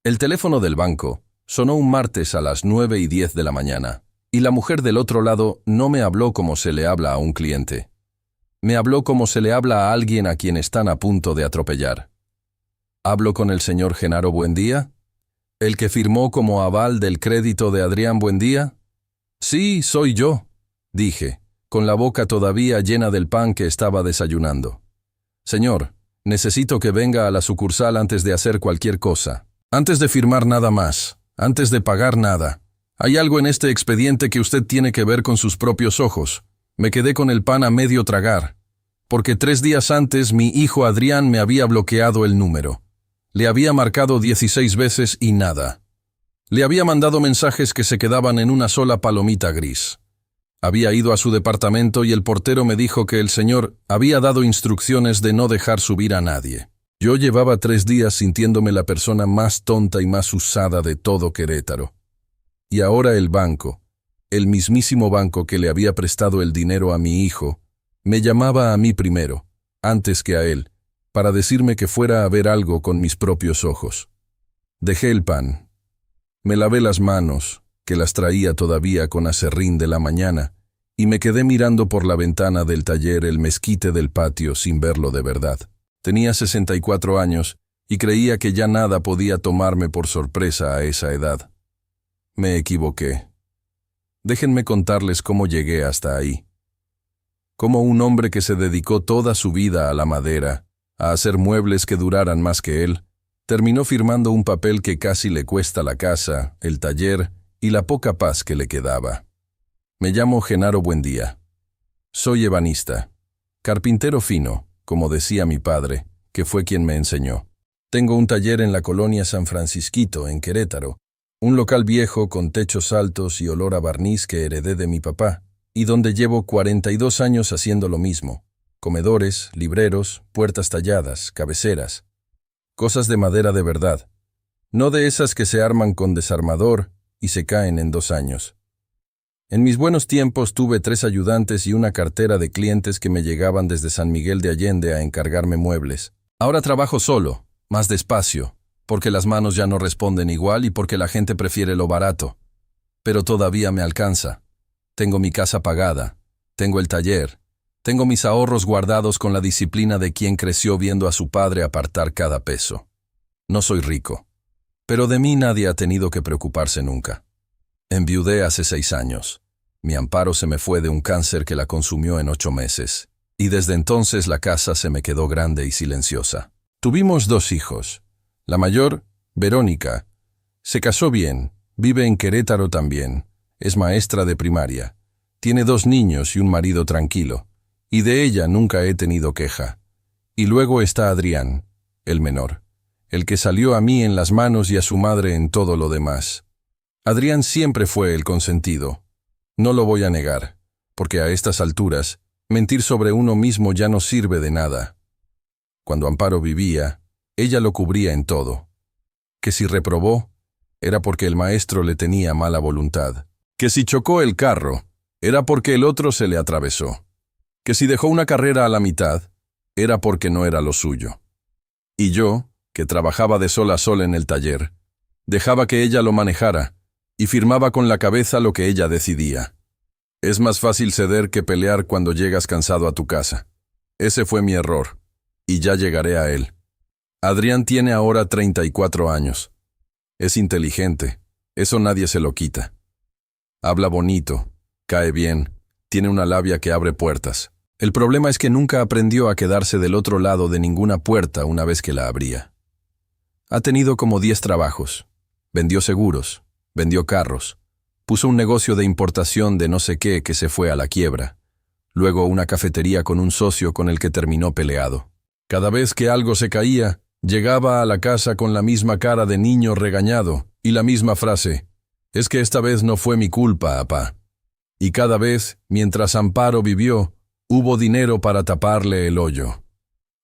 El teléfono del banco sonó un martes a las 9:10 de la mañana, y la mujer del otro lado no me habló como se le habla a un cliente. Me habló como se le habla a alguien a quien están a punto de atropellar. ¿Hablo con el señor Genaro Buendía? ¿El que firmó como aval del crédito de Adrián Buendía? Sí, soy yo, dije, con la boca todavía llena del pan que estaba desayunando. Señor, necesito que venga a la sucursal antes de hacer cualquier cosa. Antes de firmar nada más, antes de pagar nada. Hay algo en este expediente que usted tiene que ver con sus propios ojos. Me quedé con el pan a medio tragar, porque 3 días antes mi hijo Adrián me había bloqueado el número. Le había marcado 16 veces y nada. Le había mandado mensajes que se quedaban en una sola palomita gris. Había ido a su departamento y el portero me dijo que el señor había dado instrucciones de no dejar subir a nadie. Yo llevaba 3 días sintiéndome la persona más tonta y más usada de todo Querétaro. Y ahora el banco, el mismísimo banco que le había prestado el dinero a mi hijo, me llamaba a mí primero, antes que a él, para decirme que fuera a ver algo con mis propios ojos. Dejé el pan. Me lavé las manos, que las traía todavía con aserrín de la mañana, y me quedé mirando por la ventana del taller el mezquite del patio sin verlo de verdad. Tenía 64 años y creía que ya nada podía tomarme por sorpresa a esa edad. Me equivoqué. Déjenme contarles cómo llegué hasta ahí. Cómo un hombre que se dedicó toda su vida a la madera, a hacer muebles que duraran más que él, terminó firmando un papel que casi le cuesta la casa, el taller y la poca paz que le quedaba. Me llamo Genaro Buendía. Soy ebanista, carpintero fino, como decía mi padre, que fue quien me enseñó. Tengo un taller en la colonia San Francisquito, en Querétaro, un local viejo con techos altos y olor a barniz que heredé de mi papá, y donde llevo 42 años haciendo lo mismo. Comedores, libreros, puertas talladas, cabeceras. Cosas de madera de verdad. No de esas que se arman con desarmador y se caen en 2 años. En mis buenos tiempos tuve 3 ayudantes y una cartera de clientes que me llegaban desde San Miguel de Allende a encargarme muebles. Ahora trabajo solo, más despacio, porque las manos ya no responden igual y porque la gente prefiere lo barato. Pero todavía me alcanza. Tengo mi casa pagada, tengo el taller, tengo mis ahorros guardados con la disciplina de quien creció viendo a su padre apartar cada peso. No soy rico, pero de mí nadie ha tenido que preocuparse nunca. Enviudé hace 6 años. Mi Amparo se me fue de un cáncer que la consumió en 8 meses, y desde entonces la casa se me quedó grande y silenciosa. Tuvimos 2 hijos. La mayor, Verónica, se casó bien, vive en Querétaro también, es maestra de primaria, tiene 2 niños y un marido tranquilo, y de ella nunca he tenido queja. Y luego está Adrián, el menor, el que salió a mí en las manos y a su madre en todo lo demás. Adrián siempre fue el consentido. No lo voy a negar, porque a estas alturas, mentir sobre uno mismo ya no sirve de nada. Cuando Amparo vivía, ella lo cubría en todo. Que si reprobó, era porque el maestro le tenía mala voluntad. Que si chocó el carro, era porque el otro se le atravesó. Que si dejó una carrera a la mitad, era porque no era lo suyo. Y yo, que trabajaba de sol a sol en el taller, dejaba que ella lo manejara, y firmaba con la cabeza lo que ella decidía. Es más fácil ceder que pelear cuando llegas cansado a tu casa. Ese fue mi error, y ya llegaré a él. Adrián tiene ahora 34 años. Es inteligente, eso nadie se lo quita. Habla bonito, cae bien, tiene una labia que abre puertas. El problema es que nunca aprendió a quedarse del otro lado de ninguna puerta una vez que la abría. Ha tenido como 10 trabajos. Vendió seguros. Vendió carros, puso un negocio de importación de no sé qué que se fue a la quiebra, luego una cafetería con un socio con el que terminó peleado. Cada vez que algo se caía, llegaba a la casa con la misma cara de niño regañado y la misma frase, «Es que esta vez no fue mi culpa, apá». Y cada vez, mientras Amparo vivió, hubo dinero para taparle el hoyo.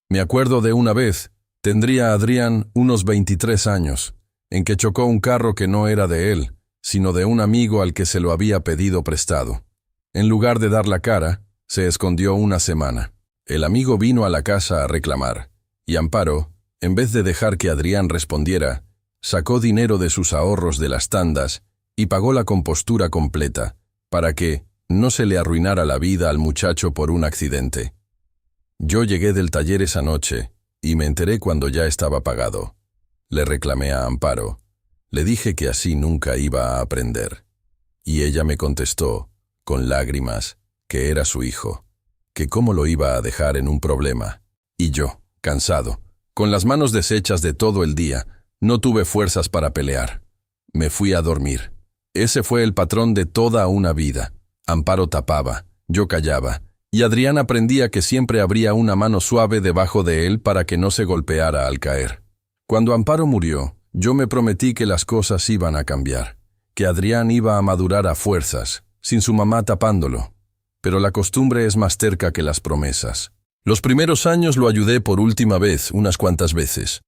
Me acuerdo de una vez, tendría Adrián unos 23 años, en que chocó un carro que no era de él, sino de un amigo al que se lo había pedido prestado. En lugar de dar la cara, se escondió una semana. El amigo vino a la casa a reclamar, y Amparo, en vez de dejar que Adrián respondiera, Sacó dinero de sus ahorros de las tandas y pagó la compostura completa, para que no se le arruinara la vida al muchacho por un accidente. Yo llegué del taller esa noche y me enteré cuando ya estaba pagado. Le reclamé a Amparo. Le dije que así nunca iba a aprender. Y ella me contestó, con lágrimas, que era su hijo, que cómo lo iba a dejar en un problema. Y yo, cansado, con las manos deshechas de todo el día, no tuve fuerzas para pelear. Me fui a dormir. Ese fue el patrón de toda una vida. Amparo tapaba, yo callaba, y Adrián aprendía que siempre habría una mano suave debajo de él para que no se golpeara al caer. Cuando Amparo murió, yo me prometí que las cosas iban a cambiar, que Adrián iba a madurar a fuerzas, sin su mamá tapándolo. Pero la costumbre es más terca que las promesas. Los primeros años lo ayudé por última vez, unas cuantas veces.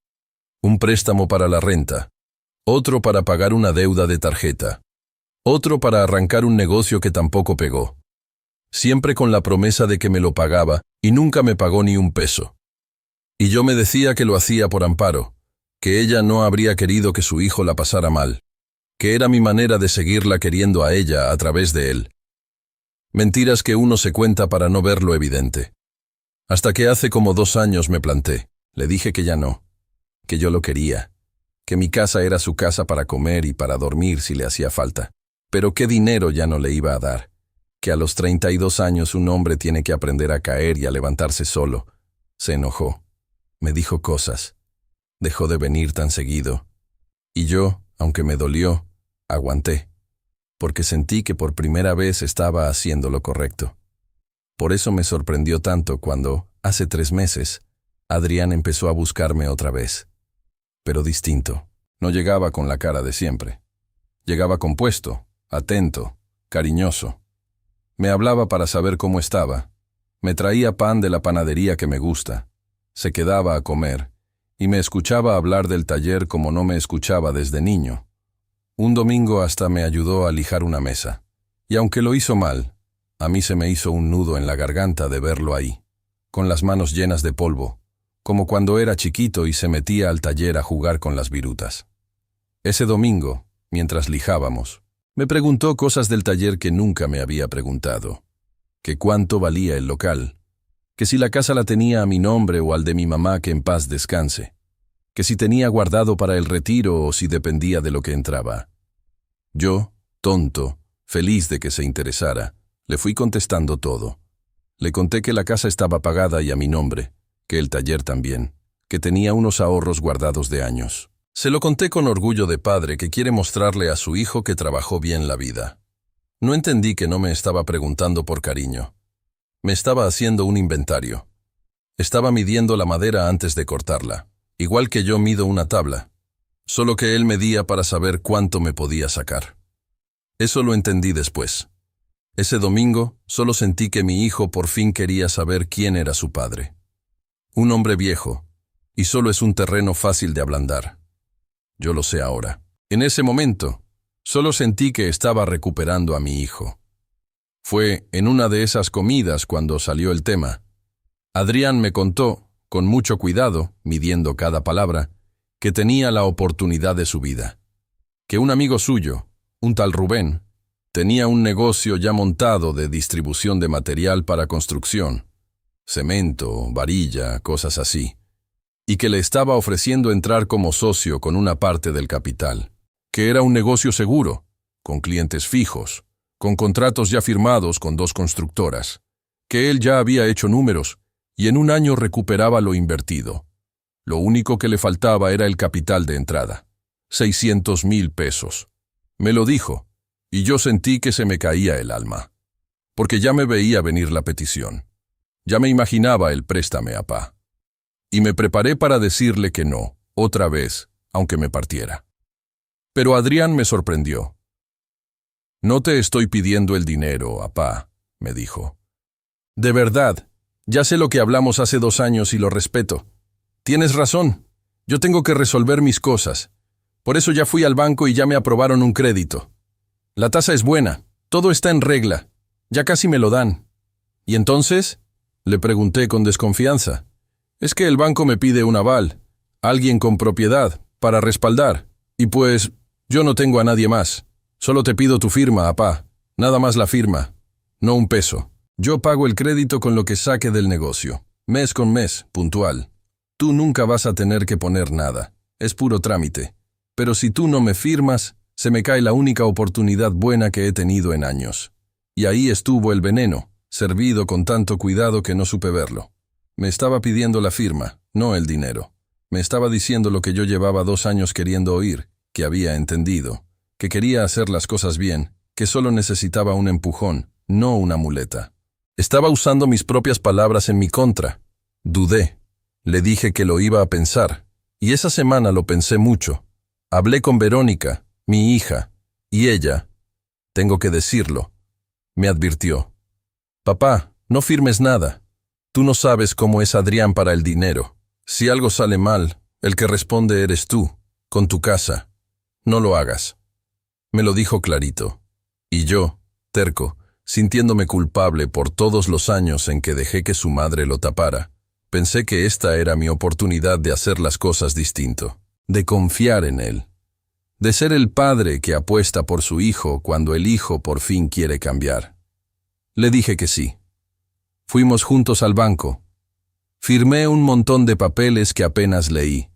Un préstamo para la renta, otro para pagar una deuda de tarjeta, otro para arrancar un negocio que tampoco pegó. Siempre con la promesa de que me lo pagaba y nunca me pagó ni un peso. Y yo me decía que lo hacía por Amparo, que ella no habría querido que su hijo la pasara mal, que era mi manera de seguirla queriendo a ella a través de él. Mentiras que uno se cuenta para no ver lo evidente. Hasta que hace como 2 años me planté, le dije que ya no, que yo lo quería, que mi casa era su casa para comer y para dormir si le hacía falta, pero qué dinero ya no le iba a dar, que a los 32 años un hombre tiene que aprender a caer y a levantarse solo. Se enojó, me dijo cosas, dejó de venir tan seguido, y yo, aunque me dolió, aguanté, porque sentí que por primera vez estaba haciendo lo correcto. Por eso me sorprendió tanto cuando, hace 3 meses, Adrián empezó a buscarme otra vez. Pero distinto. No llegaba con la cara de siempre. Llegaba compuesto, atento, cariñoso. Me hablaba para saber cómo estaba. Me traía pan de la panadería que me gusta. Se quedaba a comer y me escuchaba hablar del taller como no me escuchaba desde niño. Un domingo hasta me ayudó a lijar una mesa. Y aunque lo hizo mal, a mí se me hizo un nudo en la garganta de verlo ahí, con las manos llenas de polvo, como cuando era chiquito y se metía al taller a jugar con las virutas. Ese domingo, mientras lijábamos, me preguntó cosas del taller que nunca me había preguntado. Que cuánto valía el local, que si la casa la tenía a mi nombre o al de mi mamá que en paz descanse, que si tenía guardado para el retiro o si dependía de lo que entraba. Yo, tonto, feliz de que se interesara, le fui contestando todo. Le conté que la casa estaba pagada y a mi nombre, que el taller también, que tenía unos ahorros guardados de años. Se lo conté con orgullo de padre que quiere mostrarle a su hijo que trabajó bien la vida. No entendí que no me estaba preguntando por cariño. Me estaba haciendo un inventario. Estaba midiendo la madera antes de cortarla, igual que yo mido una tabla, solo que él medía para saber cuánto me podía sacar. Eso lo entendí después. Ese domingo solo sentí que mi hijo por fin quería saber quién era su padre. Un hombre viejo, y solo es un terreno fácil de ablandar. Yo lo sé ahora. En ese momento, solo sentí que estaba recuperando a mi hijo. Fue en una de esas comidas cuando salió el tema. Adrián me contó, con mucho cuidado, midiendo cada palabra, que tenía la oportunidad de su vida. Que un amigo suyo, un tal Rubén, tenía un negocio ya montado de distribución de material para construcción, cemento, varilla, cosas así, y que le estaba ofreciendo entrar como socio con una parte del capital, que era un negocio seguro, con clientes fijos, con contratos ya firmados con 2 constructoras, que él ya había hecho números y en un año recuperaba lo invertido. Lo único que le faltaba era el capital de entrada, 600,000 pesos. Me lo dijo, y yo sentí que se me caía el alma, porque ya me veía venir la petición. Ya me imaginaba el préstame a pa. Y me preparé para decirle que no, otra vez, aunque me partiera. Pero Adrián me sorprendió. No te estoy pidiendo el dinero, apá, me dijo. De verdad, ya sé lo que hablamos hace 2 años y lo respeto. Tienes razón, yo tengo que resolver mis cosas. Por eso ya fui al banco y ya me aprobaron un crédito. La tasa es buena, todo está en regla, ya casi me lo dan. ¿Y entonces? Le pregunté con desconfianza. Es que el banco me pide un aval, alguien con propiedad, para respaldar. Y pues, yo no tengo a nadie más. Solo te pido tu firma, apá. Nada más la firma. No un peso. Yo pago el crédito con lo que saque del negocio. Mes con mes, puntual. Tú nunca vas a tener que poner nada. Es puro trámite. Pero si tú no me firmas, se me cae la única oportunidad buena que he tenido en años. Y ahí estuvo el veneno, servido con tanto cuidado que no supe verlo. Me estaba pidiendo la firma, no el dinero. Me estaba diciendo lo que yo llevaba 2 años queriendo oír, que había entendido, que quería hacer las cosas bien, que solo necesitaba un empujón, no una muleta. Estaba usando mis propias palabras en mi contra. Dudé. Le dije que lo iba a pensar, y esa semana lo pensé mucho. Hablé con Verónica, mi hija, y ella, tengo que decirlo, me advirtió. Papá, no firmes nada. Tú no sabes cómo es Adrián para el dinero. Si algo sale mal, el que responde eres tú, con tu casa. No lo hagas. Me lo dijo clarito. Y yo, terco, sintiéndome culpable por todos los años en que dejé que su madre lo tapara, pensé que esta era mi oportunidad de hacer las cosas distinto, de confiar en él, de ser el padre que apuesta por su hijo cuando el hijo por fin quiere cambiar. Le dije que sí. Fuimos juntos al banco. Firmé un montón de papeles que apenas leí,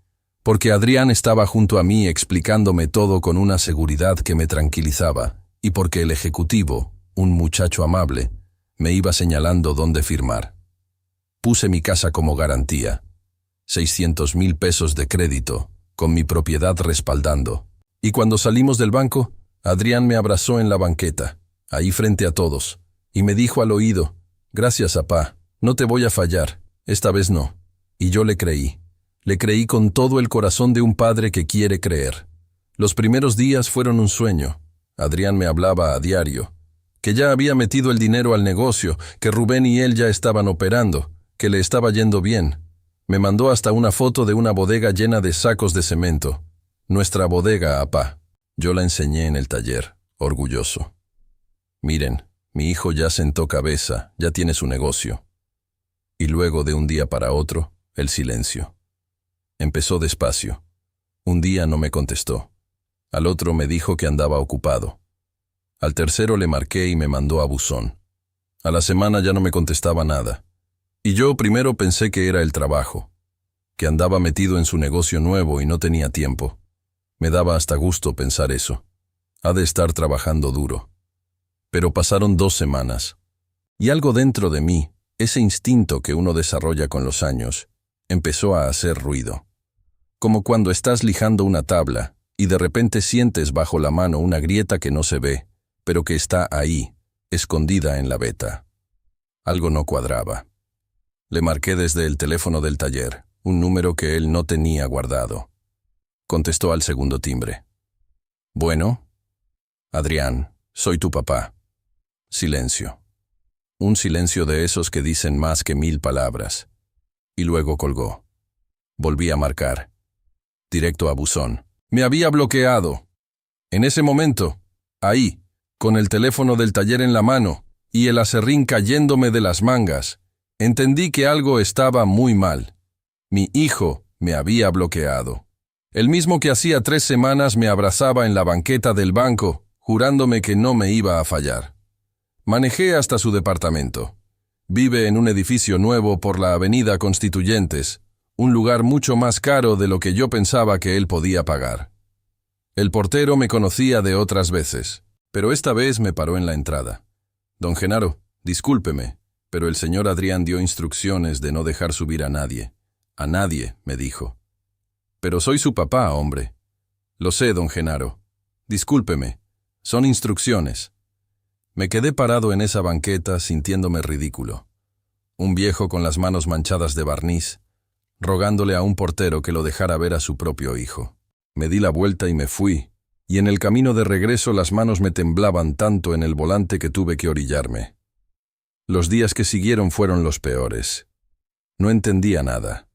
porque Adrián estaba junto a mí explicándome todo con una seguridad que me tranquilizaba, y porque el ejecutivo, un muchacho amable, me iba señalando dónde firmar. Puse mi casa como garantía, 600,000 pesos de crédito, con mi propiedad respaldando. Y cuando salimos del banco, Adrián me abrazó en la banqueta, ahí frente a todos, y me dijo al oído, «Gracias, apá, no te voy a fallar, esta vez no». Y yo le creí. Le creí con todo el corazón de un padre que quiere creer. Los primeros días fueron un sueño. Adrián me hablaba a diario, que ya había metido el dinero al negocio, que Rubén y él ya estaban operando, que le estaba yendo bien. Me mandó hasta una foto de una bodega llena de sacos de cemento. Nuestra bodega, apá. Yo la enseñé en el taller, orgulloso. Miren, mi hijo ya sentó cabeza, ya tiene su negocio. Y luego de un día para otro, el silencio. Empezó despacio. Un día no me contestó. Al otro me dijo que andaba ocupado. Al tercero le marqué y me mandó a buzón. A la semana ya no me contestaba nada. Y yo primero pensé que era el trabajo, que andaba metido en su negocio nuevo y no tenía tiempo. Me daba hasta gusto pensar eso. Ha de estar trabajando duro. Pero pasaron 2 semanas. Y algo dentro de mí, ese instinto que uno desarrolla con los años, empezó a hacer ruido. Como cuando estás lijando una tabla y de repente sientes bajo la mano una grieta que no se ve, pero que está ahí, escondida en la veta. Algo no cuadraba. Le marqué desde el teléfono del taller, un número que él no tenía guardado. Contestó al segundo timbre. «Bueno, Adrián, soy tu papá». Silencio. Un silencio de esos que dicen más que 1000 palabras. Y luego colgó. Volví a marcar. Directo a buzón. Me había bloqueado. En ese momento, ahí, con el teléfono del taller en la mano y el aserrín cayéndome de las mangas, entendí que algo estaba muy mal. Mi hijo me había bloqueado. El mismo que hacía 3 semanas me abrazaba en la banqueta del banco, jurándome que no me iba a fallar. Manejé hasta su departamento. Vive en un edificio nuevo por la avenida Constituyentes, un lugar mucho más caro de lo que yo pensaba que él podía pagar. El portero me conocía de otras veces, pero esta vez me paró en la entrada. «Don Genaro, discúlpeme, pero el señor Adrián dio instrucciones de no dejar subir a nadie. A nadie», me dijo. «Pero soy su papá, hombre». «Lo sé, don Genaro. Discúlpeme. Son instrucciones». Me quedé parado en esa banqueta sintiéndome ridículo. Un viejo con las manos manchadas de barniz, rogándole a un portero que lo dejara ver a su propio hijo. Me di la vuelta y me fui, y en el camino de regreso las manos me temblaban tanto en el volante que tuve que orillarme. Los días que siguieron fueron los peores. No entendía nada.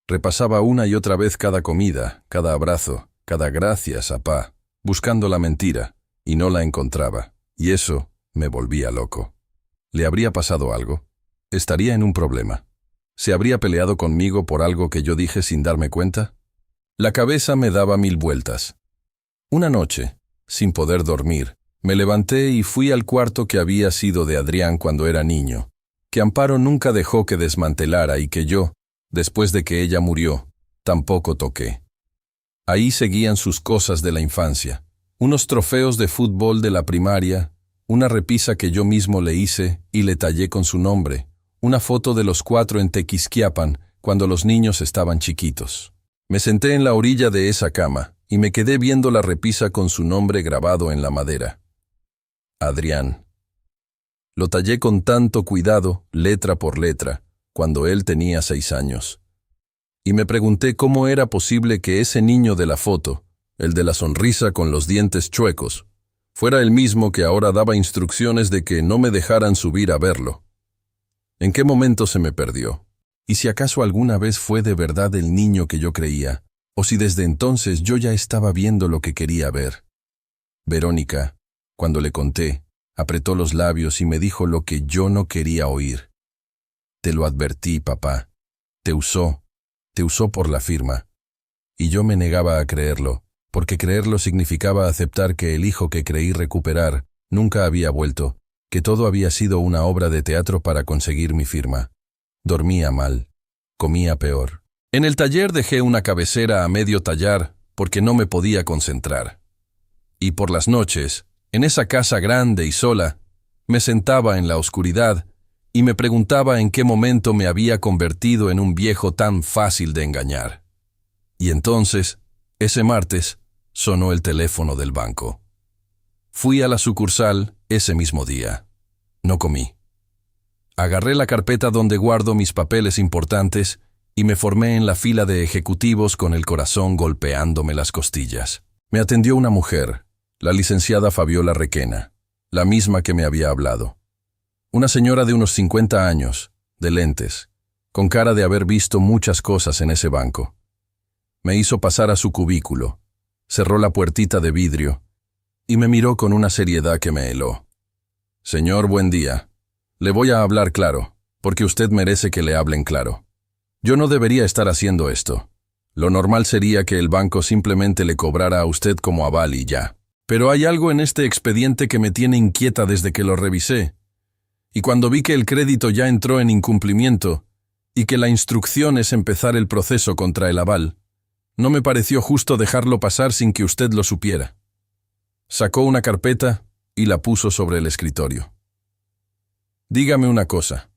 Repasaba una y otra vez cada comida, cada abrazo, cada gracias, apá, buscando la mentira, y no la encontraba. Y eso me volvía loco. ¿Le habría pasado algo? ¿Estaría en un problema? ¿Se habría peleado conmigo por algo que yo dije sin darme cuenta? La cabeza me daba 1000 vueltas. Una noche, sin poder dormir, me levanté y fui al cuarto que había sido de Adrián cuando era niño, que Amparo nunca dejó que desmantelara y que yo, después de que ella murió, tampoco toqué. Ahí seguían sus cosas de la infancia, unos trofeos de fútbol de la primaria, una repisa que yo mismo le hice y le tallé con su nombre, una foto de los 4 en Tequisquiapan cuando los niños estaban chiquitos. Me senté en la orilla de esa cama y me quedé viendo la repisa con su nombre grabado en la madera. Adrián. Lo tallé con tanto cuidado, letra por letra, cuando él tenía 6 años. Y me pregunté cómo era posible que ese niño de la foto, el de la sonrisa con los dientes chuecos, fuera el mismo que ahora daba instrucciones de que no me dejaran subir a verlo. ¿En qué momento se me perdió? ¿Y si acaso alguna vez fue de verdad el niño que yo creía? ¿O si desde entonces yo ya estaba viendo lo que quería ver? Verónica, cuando le conté, apretó los labios y me dijo lo que yo no quería oír. Te lo advertí, papá. Te usó por la firma. Y yo me negaba a creerlo, porque creerlo significaba aceptar que el hijo que creí recuperar nunca había vuelto, que todo había sido una obra de teatro para conseguir mi firma. Dormía mal, comía peor. En el taller dejé una cabecera a medio tallar porque no me podía concentrar. Y por las noches, en esa casa grande y sola, me sentaba en la oscuridad y me preguntaba en qué momento me había convertido en un viejo tan fácil de engañar. Y entonces, ese martes, sonó el teléfono del banco. Fui a la sucursal ese mismo día. No comí. Agarré la carpeta donde guardo mis papeles importantes y me formé en la fila de ejecutivos con el corazón golpeándome las costillas. Me atendió una mujer, la licenciada Fabiola Requena, la misma que me había hablado. Una señora de unos 50 años, de lentes, con cara de haber visto muchas cosas en ese banco. Me hizo pasar a su cubículo, cerró la puertita de vidrio y me miró con una seriedad que me heló. Señor, buen día. Le voy a hablar claro, porque usted merece que le hablen claro. Yo no debería estar haciendo esto. Lo normal sería que el banco simplemente le cobrara a usted como aval y ya. Pero hay algo en este expediente que me tiene inquieta desde que lo revisé. Y cuando vi que el crédito ya entró en incumplimiento y que la instrucción es empezar el proceso contra el aval, no me pareció justo dejarlo pasar sin que usted lo supiera. Sacó una carpeta y la puso sobre el escritorio. Dígame una cosa.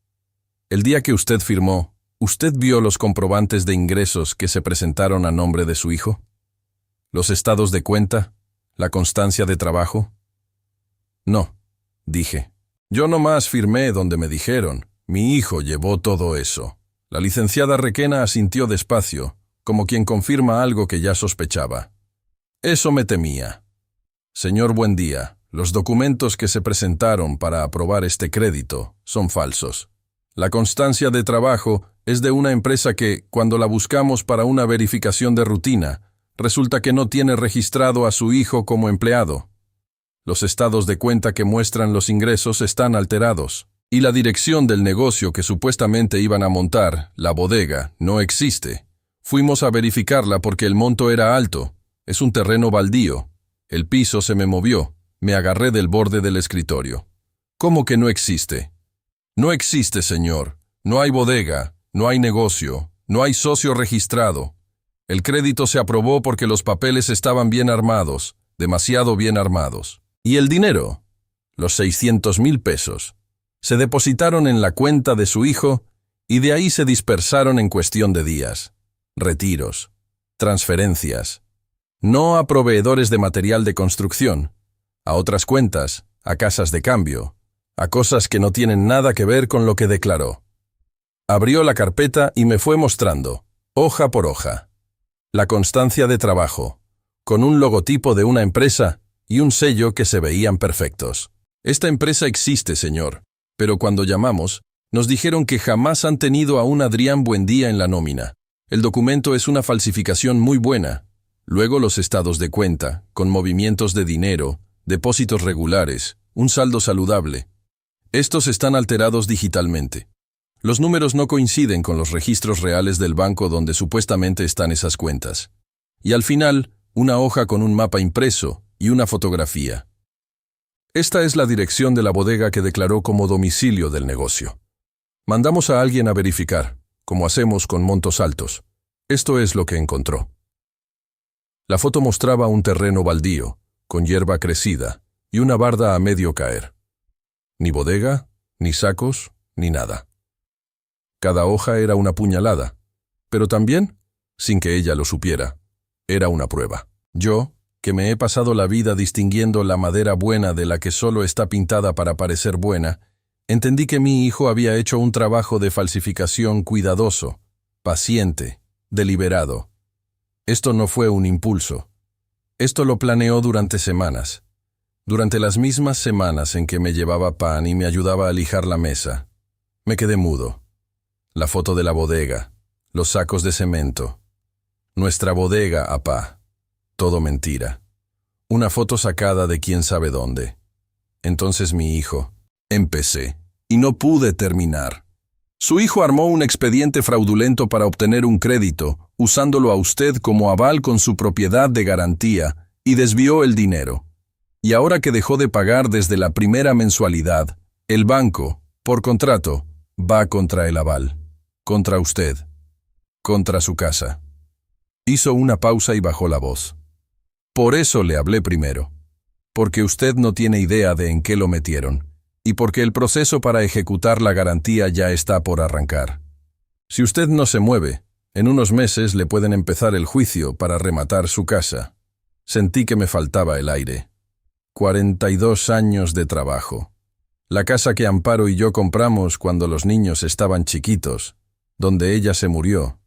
El día que usted firmó, ¿usted vio los comprobantes de ingresos que se presentaron a nombre de su hijo? ¿Los estados de cuenta? ¿La constancia de trabajo? No, dije. Yo nomás firmé donde me dijeron. Mi hijo llevó todo eso. La licenciada Requena asintió despacio, como quien confirma algo que ya sospechaba. Eso me temía. Señor Buendía, los documentos que se presentaron para aprobar este crédito son falsos. La constancia de trabajo es de una empresa que, cuando la buscamos para una verificación de rutina, resulta que no tiene registrado a su hijo como empleado. Los estados de cuenta que muestran los ingresos están alterados, y la dirección del negocio que supuestamente iban a montar, la bodega, no existe. Fuimos a verificarla porque el monto era alto. Es un terreno baldío. El piso se me movió. Me agarré del borde del escritorio. ¿Cómo que no existe? No existe, señor. No hay bodega, no hay negocio, no hay socio registrado. El crédito se aprobó porque los papeles estaban bien armados, demasiado bien armados. ¿Y el dinero? Los 600,000 pesos. Se depositaron en la cuenta de su hijo y de ahí se dispersaron en cuestión de días. Retiros, transferencias. No a proveedores de material de construcción, a otras cuentas, a casas de cambio, a cosas que no tienen nada que ver con lo que declaró. Abrió la carpeta y me fue mostrando, hoja por hoja, la constancia de trabajo, con un logotipo de una empresa y un sello que se veían perfectos. Esta empresa existe, señor, pero cuando llamamos, nos dijeron que jamás han tenido a un Adrián Buendía en la nómina. El documento es una falsificación muy buena. Luego los estados de cuenta, con movimientos de dinero, depósitos regulares, un saldo saludable. Estos están alterados digitalmente. Los números no coinciden con los registros reales del banco donde supuestamente están esas cuentas. Y al final, una hoja con un mapa impreso y una fotografía. Esta es la dirección de la bodega que declaró como domicilio del negocio. Mandamos a alguien a verificar, como hacemos con montos altos. Esto es lo que encontró. La foto mostraba un terreno baldío, con hierba crecida y una barda a medio caer. Ni bodega, ni sacos, ni nada. Cada hoja era una puñalada, pero también, sin que ella lo supiera, era una prueba. Yo, que me he pasado la vida distinguiendo la madera buena de la que solo está pintada para parecer buena, entendí que mi hijo había hecho un trabajo de falsificación cuidadoso, paciente, deliberado. Esto no fue un impulso. Esto lo planeó durante semanas. Durante las mismas semanas en que me llevaba pan y me ayudaba a lijar la mesa. Me quedé mudo. La foto de la bodega, los sacos de cemento. Nuestra bodega, apá. Todo mentira. Una foto sacada de quién sabe dónde. Entonces mi hijo. Empecé. Y no pude terminar. Su hijo armó un expediente fraudulento para obtener un crédito, usándolo a usted como aval con su propiedad de garantía, y desvió el dinero. Y ahora que dejó de pagar desde la primera mensualidad, el banco, por contrato, va contra el aval. Contra usted. Contra su casa. Hizo una pausa y bajó la voz. Por eso le hablé primero. Porque usted no tiene idea de en qué lo metieron, y porque el proceso para ejecutar la garantía ya está por arrancar. Si usted no se mueve, en unos meses le pueden empezar el juicio para rematar su casa. Sentí que me faltaba el aire. 42 años de trabajo. La casa que Amparo y yo compramos cuando los niños estaban chiquitos, donde ella se murió,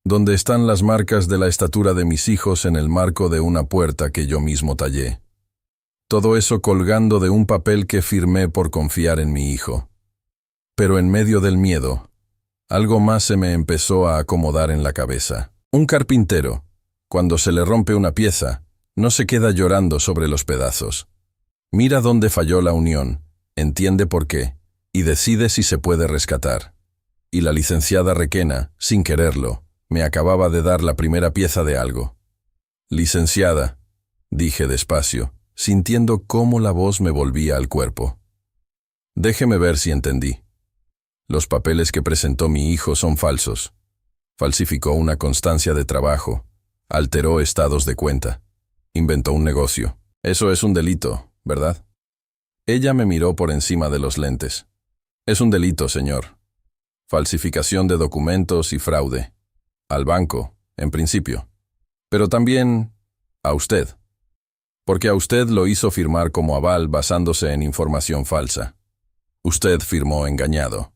donde están las marcas de la estatura de mis hijos en el marco de una puerta que yo mismo tallé. Todo eso colgando de un papel que firmé por confiar en mi hijo. Pero en medio del miedo, algo más se me empezó a acomodar en la cabeza. Un carpintero, cuando se le rompe una pieza, no se queda llorando sobre los pedazos. Mira dónde falló la unión, entiende por qué, y decide si se puede rescatar. Y la licenciada Requena, sin quererlo, me acababa de dar la primera pieza de algo. Licenciada, dije despacio, sintiendo cómo la voz me volvía al cuerpo. Déjeme ver si entendí. Los papeles que presentó mi hijo son falsos. Falsificó una constancia de trabajo, alteró estados de cuenta, inventó un negocio. Eso es un delito, ¿verdad? Ella me miró por encima de los lentes. Es un delito, señor. Falsificación de documentos y fraude. Al banco, en principio. Pero también a usted. Porque a usted lo hizo firmar como aval basándose en información falsa. Usted firmó engañado.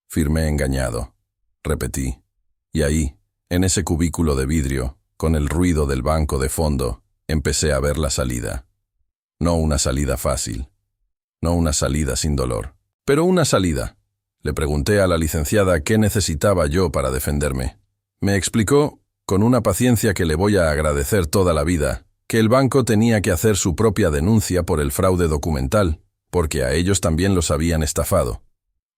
Firmé engañado, repetí. Y ahí, en ese cubículo de vidrio, con el ruido del banco de fondo, empecé a ver la salida. No una salida fácil. No una salida sin dolor. Pero una salida. Le pregunté a la licenciada qué necesitaba yo para defenderme. Me explicó, con una paciencia que le voy a agradecer toda la vida, que el banco tenía que hacer su propia denuncia por el fraude documental, porque a ellos también los habían estafado.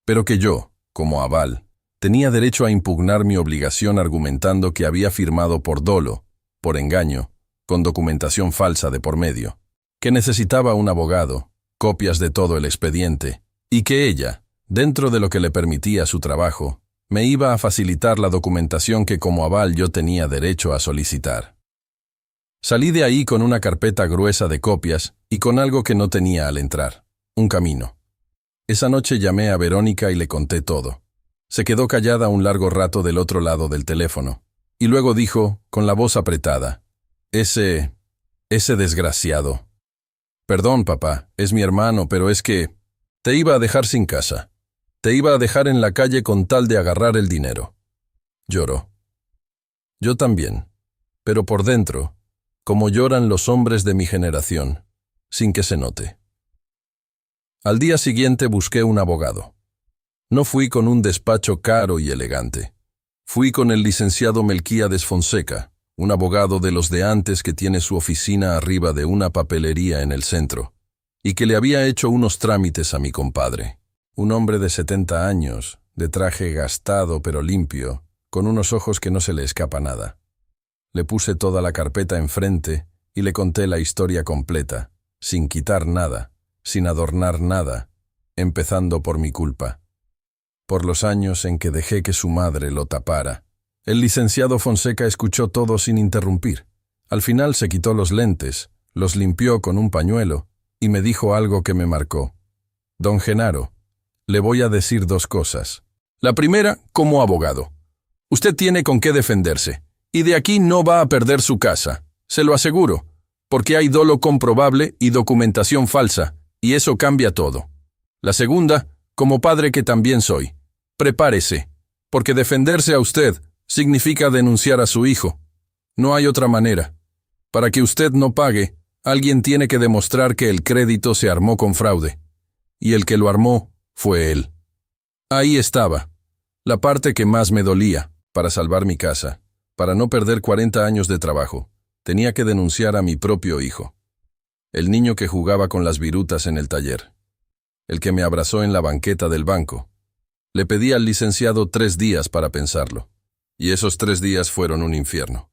Pero que yo, como aval, tenía derecho a impugnar mi obligación argumentando que había firmado por dolo, por engaño, con documentación falsa de por medio, que necesitaba un abogado, copias de todo el expediente, y que ella, dentro de lo que le permitía su trabajo, me iba a facilitar la documentación que como aval yo tenía derecho a solicitar. Salí de ahí con una carpeta gruesa de copias y con algo que no tenía al entrar, un camino. Esa noche llamé a Verónica y le conté todo. Se quedó callada un largo rato del otro lado del teléfono, y luego dijo, con la voz apretada, Ese desgraciado. Perdón, papá, es mi hermano, pero es que te iba a dejar sin casa. Te iba a dejar en la calle con tal de agarrar el dinero. Lloró. Yo también, pero por dentro, como lloran los hombres de mi generación, sin que se note. Al día siguiente busqué un abogado. No fui con un despacho caro y elegante. Fui con el licenciado Melquíades Fonseca, un abogado de los de antes que tiene su oficina arriba de una papelería en el centro, y que le había hecho unos trámites a mi compadre. Un hombre de 70 años, de traje gastado pero limpio, con unos ojos que no se le escapa nada. Le puse toda la carpeta enfrente y le conté la historia completa, sin quitar nada, sin adornar nada, empezando por mi culpa. Por los años en que dejé que su madre lo tapara. El licenciado Fonseca escuchó todo sin interrumpir. Al final se quitó los lentes, los limpió con un pañuelo y me dijo algo que me marcó. Don Genaro, le voy a decir dos cosas. La primera, como abogado. Usted tiene con qué defenderse, y de aquí no va a perder su casa, se lo aseguro, porque hay dolo comprobable y documentación falsa, y eso cambia todo. La segunda, como padre que también soy. Prepárese, porque defenderse a usted significa denunciar a su hijo. No hay otra manera. Para que usted no pague, alguien tiene que demostrar que el crédito se armó con fraude. Y el que lo armó fue él. Ahí estaba, la parte que más me dolía, para salvar mi casa, para no perder 40 años de trabajo. Tenía que denunciar a mi propio hijo. El niño que jugaba con las virutas en el taller. El que me abrazó en la banqueta del banco. Le pedí al licenciado 3 días para pensarlo. Y esos 3 días fueron un infierno.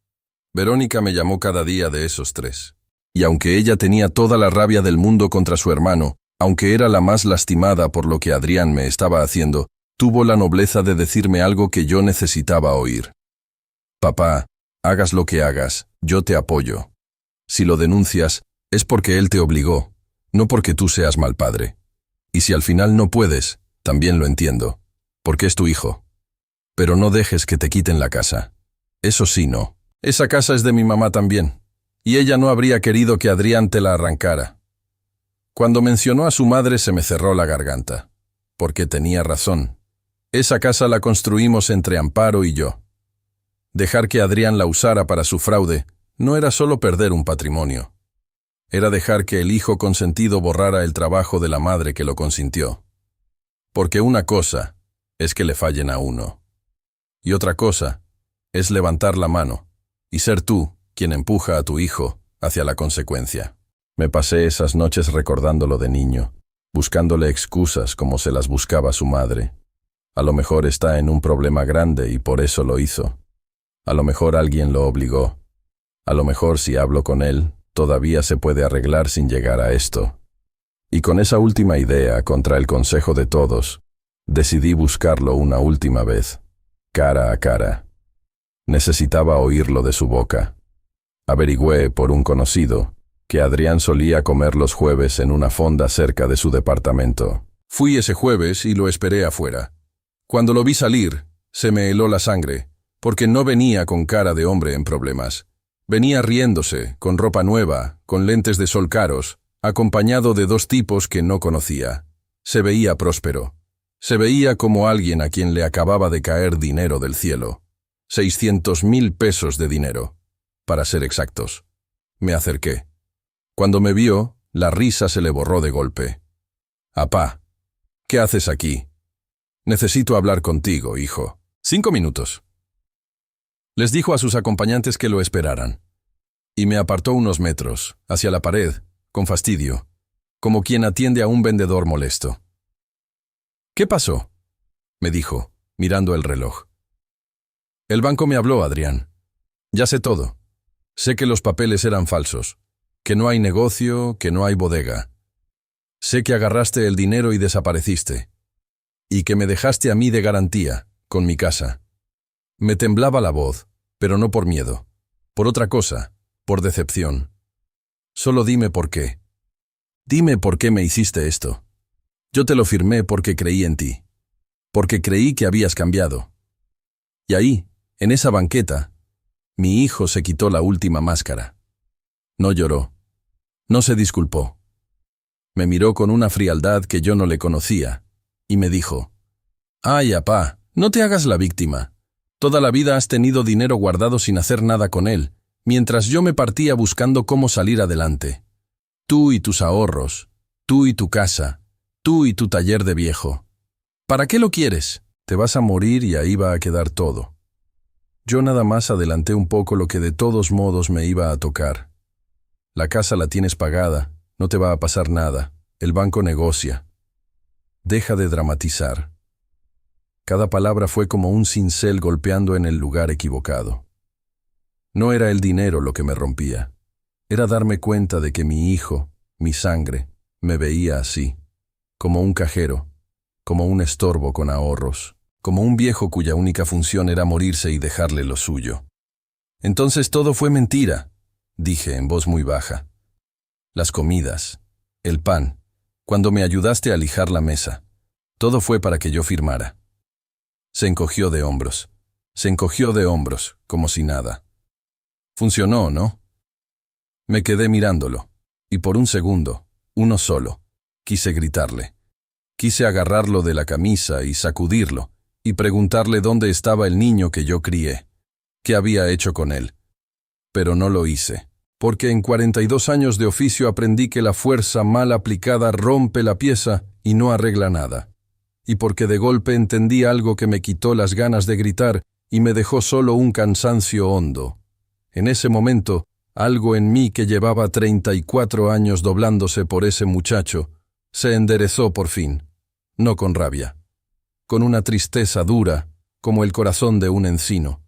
Verónica me llamó cada día de esos 3. Y aunque ella tenía toda la rabia del mundo contra su hermano, aunque era la más lastimada por lo que Adrián me estaba haciendo, tuvo la nobleza de decirme algo que yo necesitaba oír. Papá, hagas lo que hagas, yo te apoyo. Si lo denuncias, es porque él te obligó, no porque tú seas mal padre. Y si al final no puedes, también lo entiendo, porque es tu hijo. Pero no dejes que te quiten la casa. Eso sí, no. Esa casa es de mi mamá también, y ella no habría querido que Adrián te la arrancara. Cuando mencionó a su madre se me cerró la garganta, porque tenía razón. Esa casa la construimos entre Amparo y yo. Dejar que Adrián la usara para su fraude no era solo perder un patrimonio. Era dejar que el hijo consentido borrara el trabajo de la madre que lo consintió. Porque una cosa es que le fallen a uno. Y otra cosa es levantar la mano y ser tú quien empuja a tu hijo hacia la consecuencia. Me pasé esas noches recordándolo de niño, buscándole excusas como se las buscaba su madre. A lo mejor está en un problema grande y por eso lo hizo. A lo mejor alguien lo obligó. A lo mejor si hablo con él, todavía se puede arreglar sin llegar a esto. Y con esa última idea, contra el consejo de todos, decidí buscarlo una última vez, cara a cara. Necesitaba oírlo de su boca. Averigüé por un conocido que Adrián solía comer los jueves en una fonda cerca de su departamento. Fui ese jueves y lo esperé afuera. Cuando lo vi salir, se me heló la sangre, porque no venía con cara de hombre en problemas. Venía riéndose, con ropa nueva, con lentes de sol caros, acompañado de 2 tipos que no conocía. Se veía próspero. Se veía como alguien a quien le acababa de caer dinero del cielo. 600.000 pesos de dinero, para ser exactos. Me acerqué. Cuando me vio, la risa se le borró de golpe. «Apá, ¿qué haces aquí? Necesito hablar contigo, hijo. 5 minutos». Les dijo a sus acompañantes que lo esperaran. Y me apartó unos metros, hacia la pared, con fastidio, como quien atiende a un vendedor molesto. «¿Qué pasó?», me dijo, mirando el reloj. «El banco me habló, Adrián. Ya sé todo. Sé que los papeles eran falsos, que no hay negocio, que no hay bodega. Sé que agarraste el dinero y desapareciste, y que me dejaste a mí de garantía, con mi casa». Me temblaba la voz, pero no por miedo, por otra cosa, por decepción. «Solo dime por qué. Dime por qué me hiciste esto. Yo te lo firmé porque creí en ti, porque creí que habías cambiado». Y ahí, en esa banqueta, mi hijo se quitó la última máscara. No lloró, no se disculpó. Me miró con una frialdad que yo no le conocía, y me dijo: «Ay, apá, no te hagas la víctima. Toda la vida has tenido dinero guardado sin hacer nada con él, mientras yo me partía buscando cómo salir adelante. Tú y tus ahorros, tú y tu casa, tú y tu taller de viejo. ¿Para qué lo quieres? Te vas a morir y ahí va a quedar todo». Yo nada más adelanté un poco lo que de todos modos me iba a tocar. La casa la tienes pagada, no te va a pasar nada, el banco negocia. Deja de dramatizar. Cada palabra fue como un cincel golpeando en el lugar equivocado. No era el dinero lo que me rompía. Era darme cuenta de que mi hijo, mi sangre, me veía así, como un cajero, como un estorbo con ahorros, como un viejo cuya única función era morirse y dejarle lo suyo. Entonces todo fue mentira, dije en voz muy baja. Las comidas, el pan, cuando me ayudaste a lijar la mesa, todo fue para que yo firmara. Se encogió de hombros, como si nada. Funcionó, ¿no? Me quedé mirándolo, y por un segundo, uno solo, quise gritarle. Quise agarrarlo de la camisa y sacudirlo, y preguntarle dónde estaba el niño que yo crié, qué había hecho con él. Pero no lo hice, porque en 42 años de oficio aprendí que la fuerza mal aplicada rompe la pieza y no arregla nada. Y porque de golpe entendí algo que me quitó las ganas de gritar y me dejó solo un cansancio hondo. En ese momento, algo en mí que llevaba 34 años doblándose por ese muchacho, se enderezó por fin, no con rabia, con una tristeza dura, como el corazón de un encino.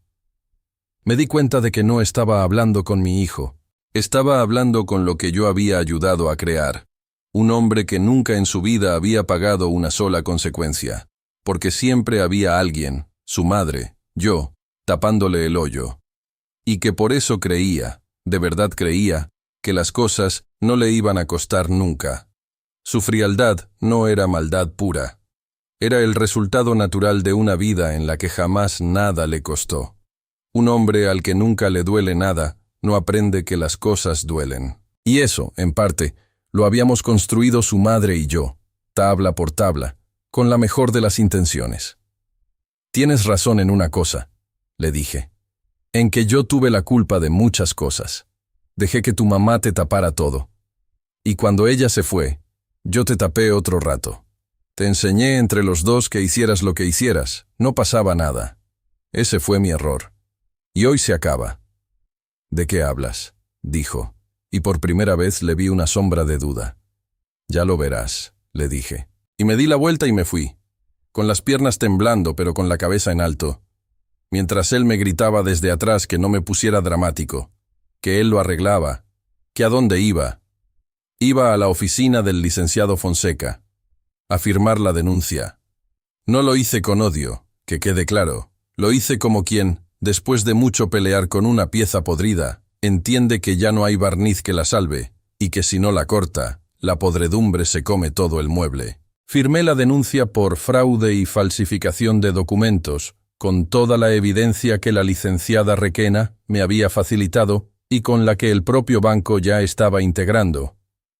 Me di cuenta de que no estaba hablando con mi hijo, estaba hablando con lo que yo había ayudado a crear, un hombre que nunca en su vida había pagado una sola consecuencia, porque siempre había alguien, su madre, yo, tapándole el hoyo, y que por eso creía, de verdad creía, que las cosas no le iban a costar nunca. Su frialdad no era maldad pura. Era el resultado natural de una vida en la que jamás nada le costó. Un hombre al que nunca le duele nada, no aprende que las cosas duelen. Y eso, en parte, lo habíamos construido su madre y yo, tabla por tabla, con la mejor de las intenciones. Tienes razón en una cosa, le dije, en que yo tuve la culpa de muchas cosas. Dejé que tu mamá te tapara todo. Y cuando ella se fue, yo te tapé otro rato. Te enseñé entre los dos que hicieras lo que hicieras, no pasaba nada. Ese fue mi error. Y hoy se acaba. ¿De qué hablas?, dijo, y por primera vez le vi una sombra de duda. Ya lo verás, le dije. Y me di la vuelta y me fui, con las piernas temblando pero con la cabeza en alto, mientras él me gritaba desde atrás que no me pusiera dramático, que él lo arreglaba, que a dónde iba. Iba a la oficina del licenciado Fonseca, a firmar la denuncia. No lo hice con odio, que quede claro, lo hice como quien, después de mucho pelear con una pieza podrida, entiende que ya no hay barniz que la salve, y que si no la corta, la podredumbre se come todo el mueble. Firmé la denuncia por fraude y falsificación de documentos, con toda la evidencia que la licenciada Requena me había facilitado y con la que el propio banco ya estaba integrando.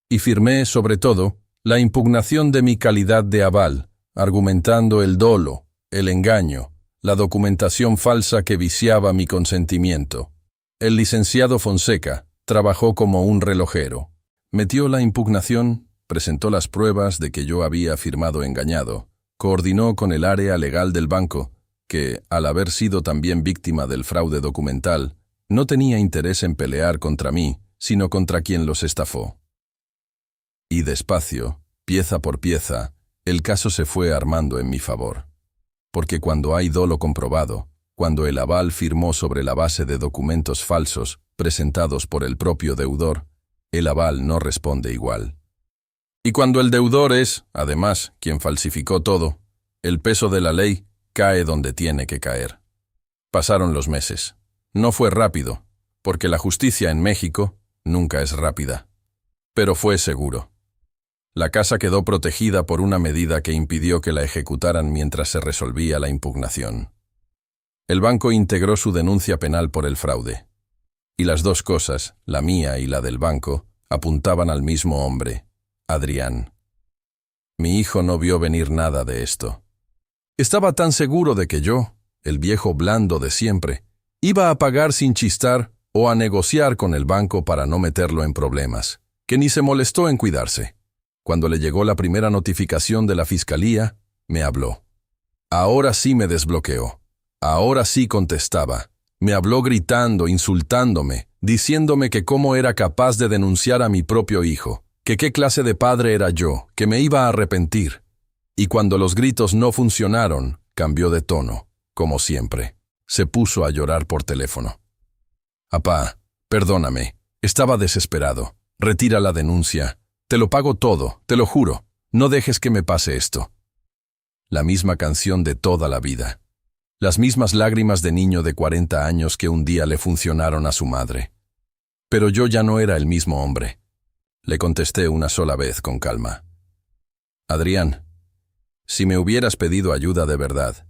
Y firmé, sobre todo, la impugnación de mi calidad de aval, argumentando el dolo, el engaño, la documentación falsa que viciaba mi consentimiento. El licenciado Fonseca trabajó como un relojero. Metió la impugnación, presentó las pruebas de que yo había firmado engañado, coordinó con el área legal del banco, que, al haber sido también víctima del fraude documental, no tenía interés en pelear contra mí, sino contra quien los estafó. Y despacio, pieza por pieza, el caso se fue armando en mi favor. Porque cuando hay dolo comprobado, cuando el aval firmó sobre la base de documentos falsos presentados por el propio deudor, el aval no responde igual. Y cuando el deudor es, además, quien falsificó todo, el peso de la ley cae donde tiene que caer. Pasaron los meses. No fue rápido, porque la justicia en México nunca es rápida. Pero fue seguro. La casa quedó protegida por una medida que impidió que la ejecutaran mientras se resolvía la impugnación. El banco integró su denuncia penal por el fraude. Y las dos cosas, la mía y la del banco, apuntaban al mismo hombre, Adrián. Mi hijo no vio venir nada de esto. Estaba tan seguro de que yo, el viejo blando de siempre, iba a pagar sin chistar o a negociar con el banco para no meterlo en problemas, que ni se molestó en cuidarse. Cuando le llegó la primera notificación de la fiscalía, me habló. Ahora sí me desbloqueó. Ahora sí contestaba. Me habló gritando, insultándome, diciéndome que cómo era capaz de denunciar a mi propio hijo, que qué clase de padre era yo, que me iba a arrepentir. Y cuando los gritos no funcionaron, cambió de tono, como siempre. Se puso a llorar por teléfono. Apá, perdóname. Estaba desesperado. Retira la denuncia. Te lo pago todo, te lo juro. No dejes que me pase esto. La misma canción de toda la vida. Las mismas lágrimas de niño de 40 años que un día le funcionaron a su madre. Pero yo ya no era el mismo hombre. Le contesté una sola vez con calma. Adrián, si me hubieras pedido ayuda de verdad,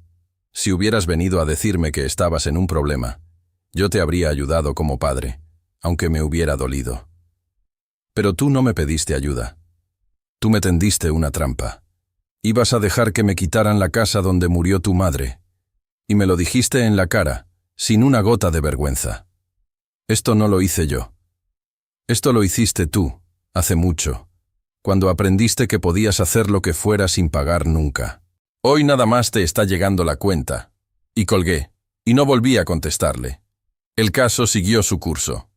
si hubieras venido a decirme que estabas en un problema, yo te habría ayudado como padre, aunque me hubiera dolido. Pero tú no me pediste ayuda. Tú me tendiste una trampa. Ibas a dejar que me quitaran la casa donde murió tu madre. Y me lo dijiste en la cara, sin una gota de vergüenza. Esto no lo hice yo. Esto lo hiciste tú, hace mucho, cuando aprendiste que podías hacer lo que fuera sin pagar nunca. Hoy nada más te está llegando la cuenta. Y colgué, y no volví a contestarle. El caso siguió su curso.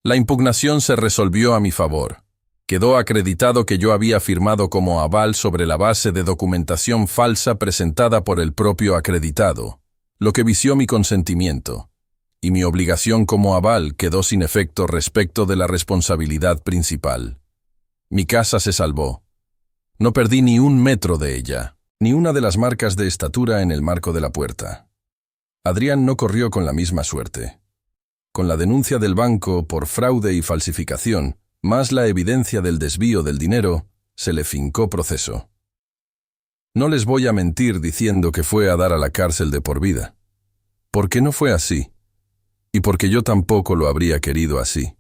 La impugnación se resolvió a mi favor. Quedó acreditado que yo había firmado como aval sobre la base de documentación falsa presentada por el propio acreditado, lo que vició mi consentimiento, y mi obligación como aval quedó sin efecto respecto de la responsabilidad principal. Mi casa se salvó. No perdí ni un metro de ella, ni una de las marcas de estatura en el marco de la puerta. Adrián no corrió con la misma suerte. Con la denuncia del banco por fraude y falsificación, más la evidencia del desvío del dinero, se le fincó proceso. No les voy a mentir diciendo que fue a dar a la cárcel de por vida. Porque no fue así. Y porque yo tampoco lo habría querido así.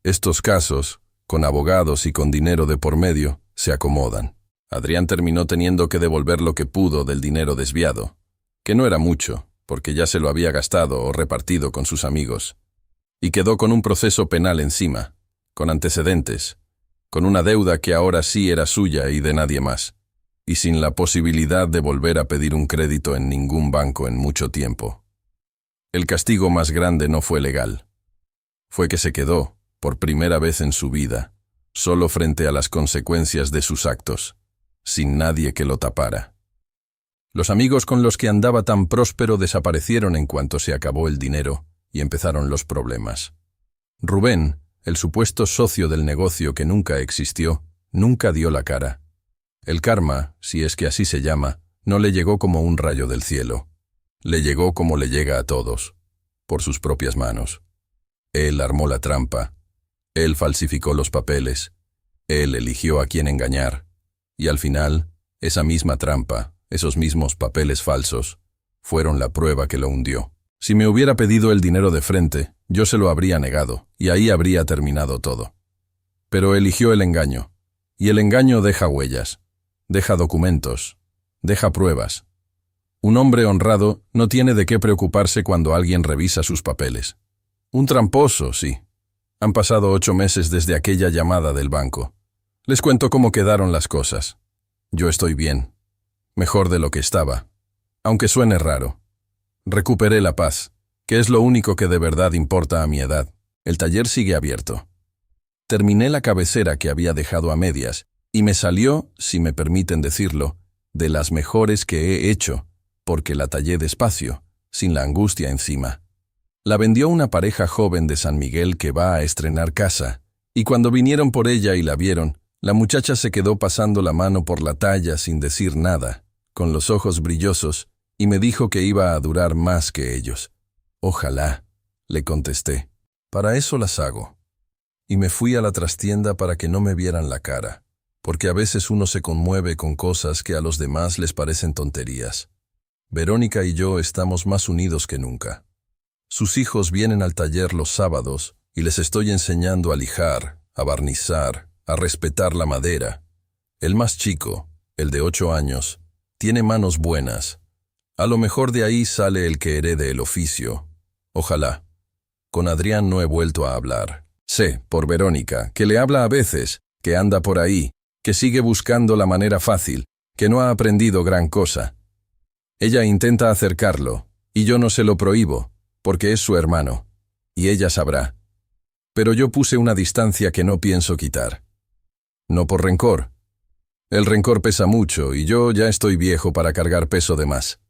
Estos casos, con abogados y con dinero de por medio, se acomodan. Adrián terminó teniendo que devolver lo que pudo del dinero desviado, que no era mucho, porque ya se lo había gastado o repartido con sus amigos, y quedó con un proceso penal encima, con antecedentes, con una deuda que ahora sí era suya y de nadie más, y sin la posibilidad de volver a pedir un crédito en ningún banco en mucho tiempo. El castigo más grande no fue legal. Fue que se quedó, por primera vez en su vida, solo frente a las consecuencias de sus actos, sin nadie que lo tapara. Los amigos con los que andaba tan próspero desaparecieron en cuanto se acabó el dinero y empezaron los problemas. Rubén, el supuesto socio del negocio que nunca existió, nunca dio la cara. El karma, si es que así se llama, no le llegó como un rayo del cielo. Le llegó como le llega a todos, por sus propias manos. Él armó la trampa, él falsificó los papeles, él eligió a quién engañar, y al final, esa misma trampa, esos mismos papeles falsos, fueron la prueba que lo hundió. Si me hubiera pedido el dinero de frente, yo se lo habría negado, y ahí habría terminado todo. Pero eligió el engaño, y el engaño deja huellas, deja documentos, deja pruebas. Un hombre honrado no tiene de qué preocuparse cuando alguien revisa sus papeles. Un tramposo, sí. Han pasado 8 meses desde aquella llamada del banco. Les cuento cómo quedaron las cosas. Yo estoy bien. Mejor de lo que estaba, aunque suene raro. Recuperé la paz, que es lo único que de verdad importa a mi edad. El taller sigue abierto. Terminé la cabecera que había dejado a medias y me salió, si me permiten decirlo, de las mejores que he hecho, porque la tallé despacio, sin la angustia encima. La vendió una pareja joven de San Miguel que va a estrenar casa, y cuando vinieron por ella y la vieron, la muchacha se quedó pasando la mano por la talla sin decir nada, con los ojos brillosos, y me dijo que iba a durar más que ellos. Ojalá, le contesté. Para eso las hago. Y me fui a la trastienda para que no me vieran la cara, porque a veces uno se conmueve con cosas que a los demás les parecen tonterías. Verónica y yo estamos más unidos que nunca. Sus hijos vienen al taller los sábados y les estoy enseñando a lijar, a barnizar, a respetar la madera. El más chico, el de 8 años, tiene manos buenas. A lo mejor de ahí sale el que herede el oficio. Ojalá. Con Adrián no he vuelto a hablar. Sé, por Verónica, que le habla a veces, que anda por ahí, que sigue buscando la manera fácil, que no ha aprendido gran cosa. Ella intenta acercarlo, y yo no se lo prohíbo, porque es su hermano, y ella sabrá. Pero yo puse una distancia que no pienso quitar. No por rencor. El rencor pesa mucho, y yo ya estoy viejo para cargar peso de más.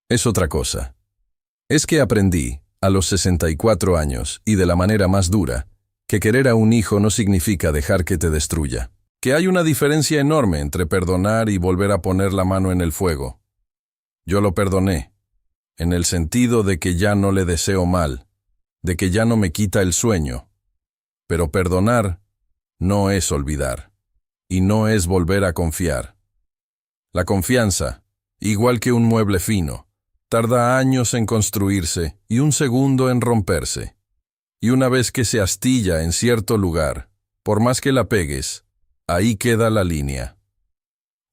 Es otra cosa. Es que aprendí, a los 64 años, y de la manera más dura, que querer a un hijo no significa dejar que te destruya. Que hay una diferencia enorme entre perdonar y volver a poner la mano en el fuego. Yo lo perdoné, en el sentido de que ya no le deseo mal, de que ya no me quita el sueño. Pero perdonar no es olvidar, y no es volver a confiar. La confianza, igual que un mueble fino, tarda años en construirse y un segundo en romperse. Y una vez que se astilla en cierto lugar, por más que la pegues, ahí queda la línea.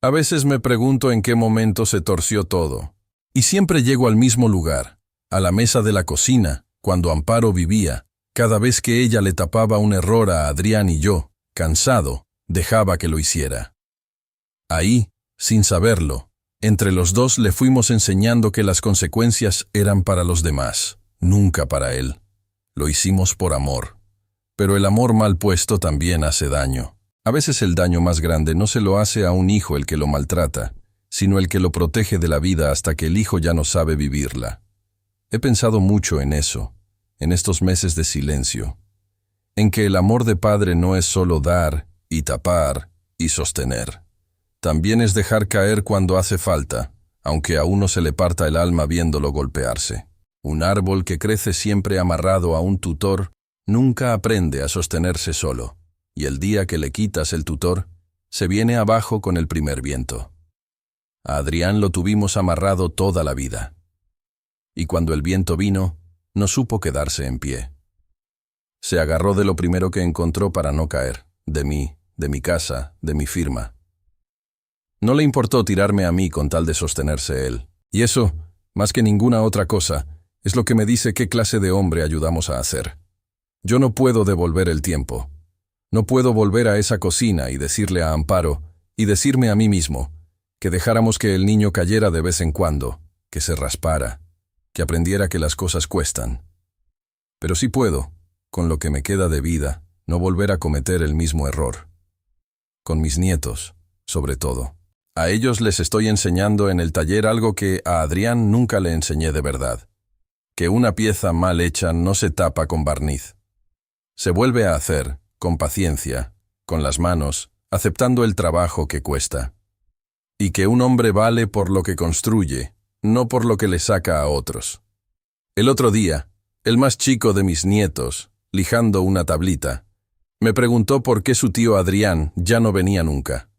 A veces me pregunto en qué momento se torció todo, y siempre llego al mismo lugar, a la mesa de la cocina, cuando Amparo vivía, cada vez que ella le tapaba un error a Adrián y yo, cansado, dejaba que lo hiciera. Ahí, sin saberlo, entre los dos le fuimos enseñando que las consecuencias eran para los demás, nunca para él. Lo hicimos por amor. Pero el amor mal puesto también hace daño. A veces el daño más grande no se lo hace a un hijo el que lo maltrata, sino el que lo protege de la vida hasta que el hijo ya no sabe vivirla. He pensado mucho en eso, en estos meses de silencio, en que el amor de padre no es solo dar y tapar y sostener. También es dejar caer cuando hace falta, aunque a uno se le parta el alma viéndolo golpearse. Un árbol que crece siempre amarrado a un tutor nunca aprende a sostenerse solo, y el día que le quitas el tutor, se viene abajo con el primer viento. A Adrián lo tuvimos amarrado toda la vida. Y cuando el viento vino, no supo quedarse en pie. Se agarró de lo primero que encontró para no caer, de mí, de mi casa, de mi firma. No le importó tirarme a mí con tal de sostenerse él. Y eso, más que ninguna otra cosa, es lo que me dice qué clase de hombre ayudamos a hacer. Yo no puedo devolver el tiempo. No puedo volver a esa cocina y decirle a Amparo, y decirme a mí mismo, que dejáramos que el niño cayera de vez en cuando, que se raspara, que aprendiera que las cosas cuestan. Pero sí puedo, con lo que me queda de vida, no volver a cometer el mismo error. Con mis nietos, sobre todo. A ellos les estoy enseñando en el taller algo que a Adrián nunca le enseñé de verdad. Que una pieza mal hecha no se tapa con barniz. Se vuelve a hacer, con paciencia, con las manos, aceptando el trabajo que cuesta. Y que un hombre vale por lo que construye, no por lo que le saca a otros. El otro día, el más chico de mis nietos, lijando una tablita, me preguntó por qué su tío Adrián ya no venía nunca.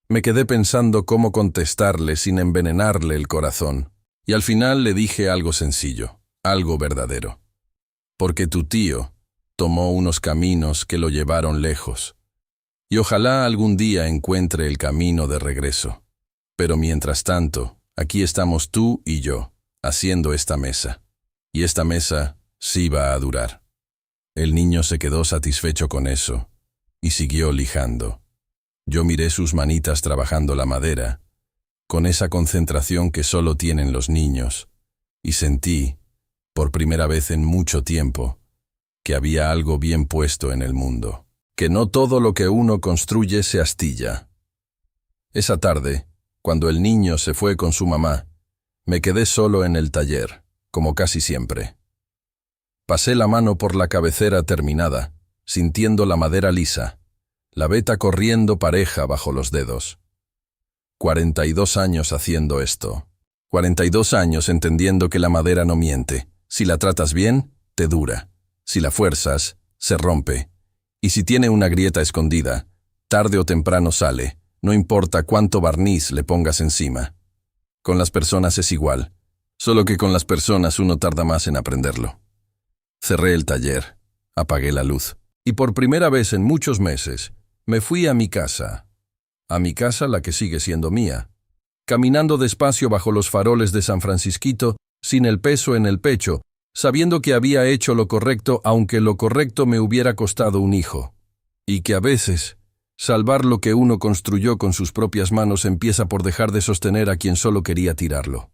Me quedé pensando cómo contestarle sin envenenarle el corazón, y al final le dije algo sencillo, algo verdadero. Porque tu tío tomó unos caminos que lo llevaron lejos, y ojalá algún día encuentre el camino de regreso. Pero mientras tanto, aquí estamos tú y yo, haciendo esta mesa. Y esta mesa sí va a durar. El niño se quedó satisfecho con eso, y siguió lijando. Yo miré sus manitas trabajando la madera, con esa concentración que solo tienen los niños, y sentí, por primera vez en mucho tiempo, que había algo bien puesto en el mundo, que no todo lo que uno construye se astilla. Esa tarde, cuando el niño se fue con su mamá, me quedé solo en el taller, como casi siempre. Pasé la mano por la cabecera terminada, sintiendo la madera lisa, la veta corriendo pareja bajo los dedos. 42 años haciendo esto. 42 años entendiendo que la madera no miente. Si la tratas bien, te dura. Si la fuerzas, se rompe. Y si tiene una grieta escondida, tarde o temprano sale, no importa cuánto barniz le pongas encima. Con las personas es igual, solo que con las personas uno tarda más en aprenderlo. Cerré el taller, apagué la luz, y por primera vez en muchos meses, me fui a mi casa la que sigue siendo mía, caminando despacio bajo los faroles de San Francisquito, sin el peso en el pecho, sabiendo que había hecho lo correcto aunque lo correcto me hubiera costado un hijo, y que a veces, salvar lo que uno construyó con sus propias manos empieza por dejar de sostener a quien solo quería tirarlo.